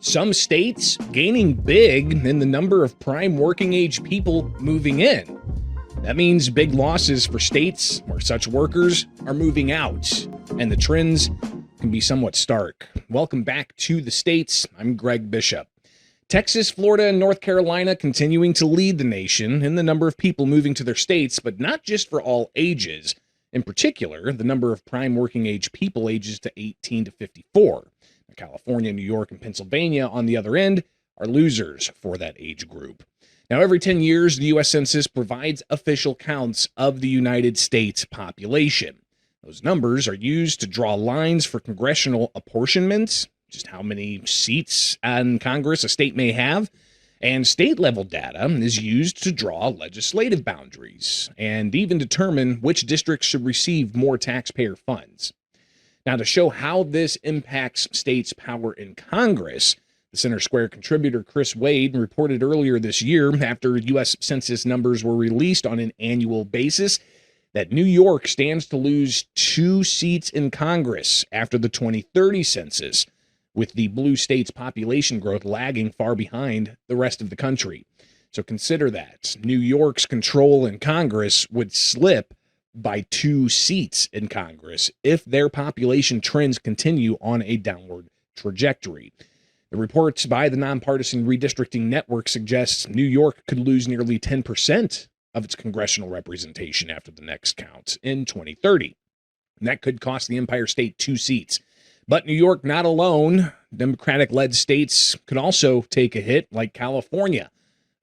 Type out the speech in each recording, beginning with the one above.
Some states gaining big in the number of prime working age people moving in. That means big losses for states where such workers are moving out, and the trends can be somewhat stark. Welcome back to the States. I'm Greg Bishop. Texas, Florida, and North Carolina continuing to lead the nation in the number of people moving to their states, but not just for all ages. In particular, the number of prime working age people ages to 18 to 54. California, New York, and Pennsylvania, on the other end, are losers for that age group. Now, every 10 years, the U.S. Census provides official counts of the United States population. Those numbers are used to draw lines for congressional apportionments, just how many seats in Congress a state may have, and state-level data is used to draw legislative boundaries and even determine which districts should receive more taxpayer funds. Now, to show how this impacts states' power in Congress, the Center Square contributor Chris Wade reported earlier this year, after U.S. Census numbers were released on an annual basis, that New York stands to lose 2 seats in Congress after the 2030 census, with the blue state's population growth lagging far behind the rest of the country. So consider that. New York's control in Congress would slip by 2 seats in Congress if their population trends continue on a downward trajectory. The reports by the nonpartisan redistricting network suggests New York could lose nearly 10% of its congressional representation after the next count in 2030. And that could cost the Empire State 2 seats. But New York not alone. Democratic-led states could also take a hit, like California.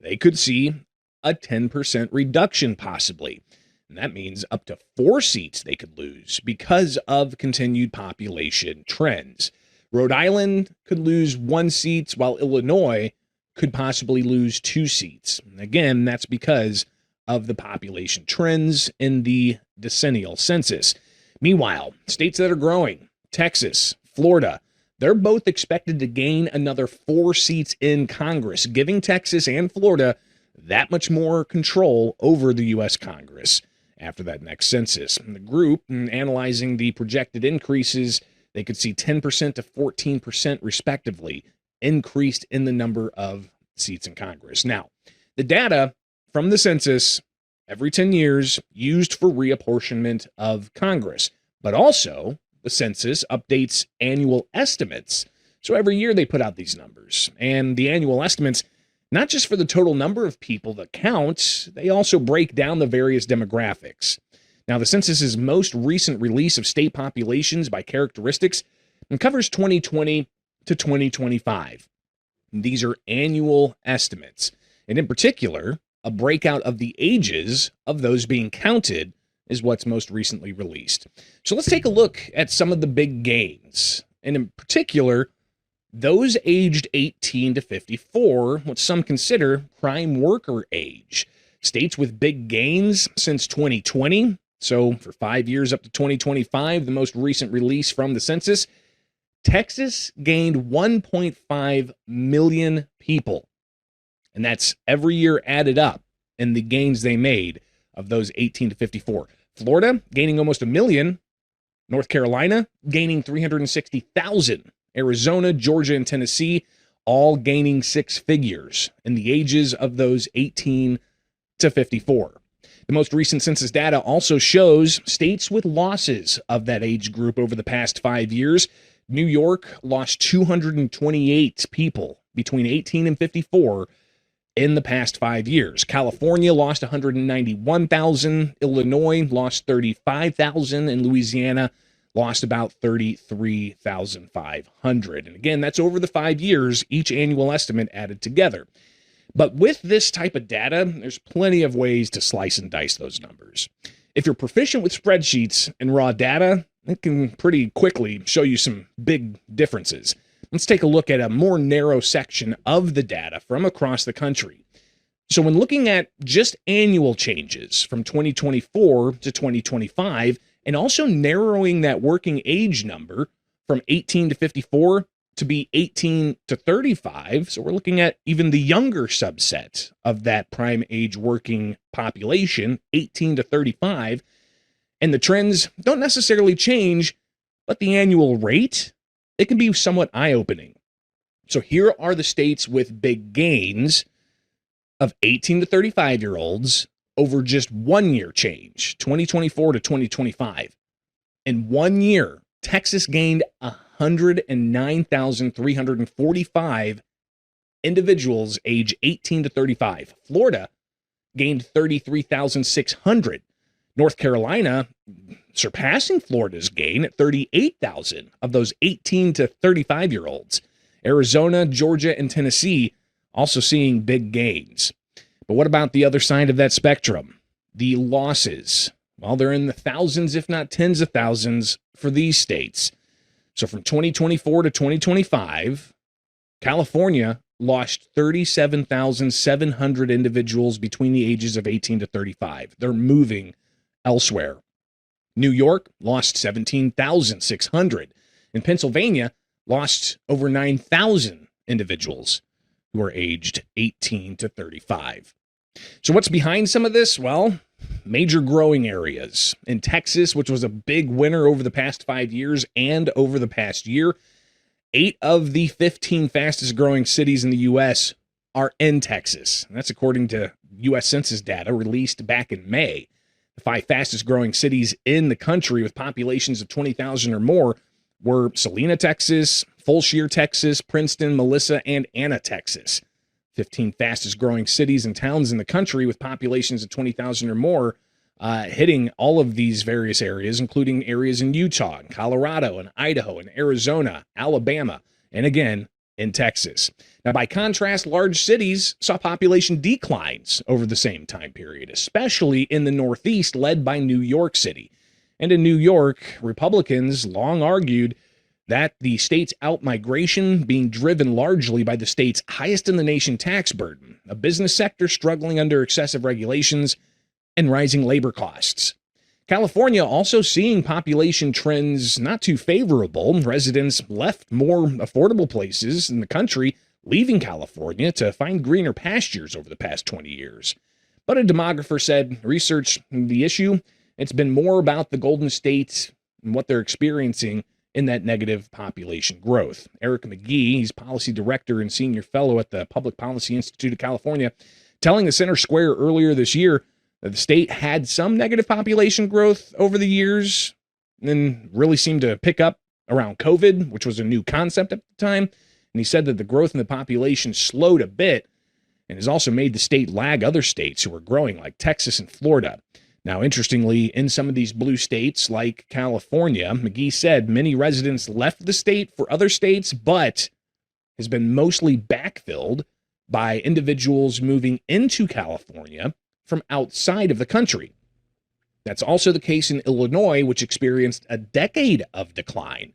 They could see a 10% reduction possibly. And that means up to 4 seats they could lose because of continued population trends. Rhode Island could lose 1 seat, while Illinois could possibly lose 2 seats. And again, that's because of the population trends in the decennial census. Meanwhile, states that are growing, Texas, Florida, they're both expected to gain another 4 seats in Congress, giving Texas and Florida that much more control over the U.S. Congress after that next census. And the group, analyzing the projected increases, they could see 10% to 14% respectively increased in the number of seats in Congress. Now, the data from the census every 10 years used for reapportionment of Congress, but also the census updates annual estimates. So every year they put out these numbers, and the annual estimates, not just for the total number of people that count, they also break down the various demographics. Now, the census's most recent release of state populations by characteristics covers 2020 to 2025. These are annual estimates, and in particular, a breakout of the ages of those being counted is what's most recently released. So let's take a look at some of the big gains, and in particular, those aged 18 to 54, what some consider prime worker age. States with big gains since 2020, so for 5 years up to 2025, the most recent release from the census, Texas gained 1.5 million people. And that's every year added up in the gains they made of those 18 to 54. Florida gaining almost 1 million. North Carolina gaining 360,000. Arizona, Georgia, and Tennessee all gaining 6 figures in the ages of those 18 to 54. The most recent census data also shows states with losses of that age group over the past 5 years. New York lost 228 people between 18 and 54 in the past 5 years. California lost 191,000. Illinois lost 35,000. And Louisiana lost about 33,500. And again, that's over the 5 years, each annual estimate added together. But with this type of data, there's plenty of ways to slice and dice those numbers. If you're proficient with spreadsheets and raw data, it can pretty quickly show you some big differences. Let's take a look at a more narrow section of the data from across the country. So when looking at just annual changes from 2024 to 2025, and also narrowing that working age number from 18 to 54 to be 18 to 35. So we're looking at even the younger subset of that prime age working population, 18 to 35. And the trends don't necessarily change, but the annual rate, it can be somewhat eye-opening. So here are the states with big gains of 18 to 35-year-olds over just 1 year change, 2024 to 2025. In 1 year, Texas gained 109,345 individuals age 18 to 35. Florida gained 33,600. North Carolina surpassing Florida's gain at 38,000 of those 18 to 35-year-olds. Arizona, Georgia, and Tennessee also seeing big gains. But what about the other side of that spectrum? The losses. Well, they're in the thousands, if not tens of thousands, for these states. So from 2024 to 2025, California lost 37,700 individuals between the ages of 18 to 35. They're moving elsewhere. New York lost 17,600. And Pennsylvania lost over 9,000 individuals who are aged 18 to 35. So what's behind some of this? Well, major growing areas. In Texas, which was a big winner over the past 5 years and over the past year, 8 of the 15 fastest growing cities in the U.S. are in Texas. And that's according to U.S. Census data released back in May. The 5 fastest growing cities in the country with populations of 20,000 or more were Salina, Texas, Fulshear, Texas, Princeton, Melissa, and Anna, Texas. 15 fastest growing cities and towns in the country with populations of 20,000 or more, hitting all of these various areas, including areas in Utah, and Colorado, and Idaho, and Arizona, Alabama, and again, in Texas. Now, by contrast, large cities saw population declines over the same time period, especially in the Northeast, led by New York City. And in New York, Republicans long argued that the state's outmigration being driven largely by the state's highest in the nation tax burden, a business sector struggling under excessive regulations, and rising labor costs. California also seeing population trends not too favorable. Residents left more affordable places in the country, leaving California to find greener pastures over the past 20 years. But a demographer said, research the issue, it's been more about the Golden State and what they're experiencing in that negative population growth. Eric McGee, he's policy director and senior fellow at the Public Policy Institute of California, telling the Center Square earlier this year that the state had some negative population growth over the years and then really seemed to pick up around COVID, which was a new concept at the time. And he said that the growth in the population slowed a bit and has also made the state lag other states who are growing, like Texas and Florida. Now, interestingly, in some of these blue states like California, McGee said many residents left the state for other states, but has been mostly backfilled by individuals moving into California from outside of the country. That's also the case in Illinois, which experienced a decade of decline.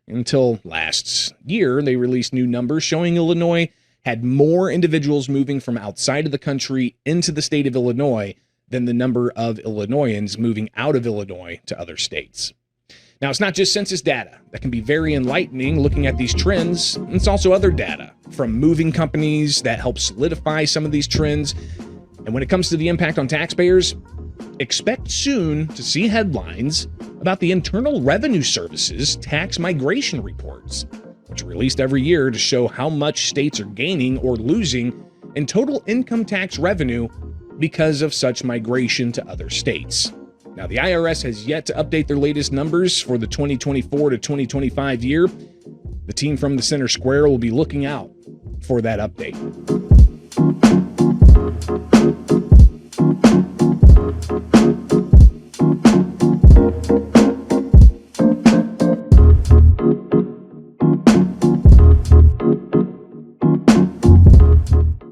Until last year, they released new numbers showing Illinois had more individuals moving from outside of the country into the state of Illinois than the number of Illinoisans moving out of Illinois to other states. Now, it's not just census data that can be very enlightening looking at these trends. It's also other data from moving companies that help solidify some of these trends. And when it comes to the impact on taxpayers, expect soon to see headlines about the Internal Revenue Service's tax migration reports, which are released every year to show how much states are gaining or losing in total income tax revenue because of such migration to other states. Now, the IRS has yet to update their latest numbers for the 2024 to 2025 year. The team from the Center Square will be looking out for that update.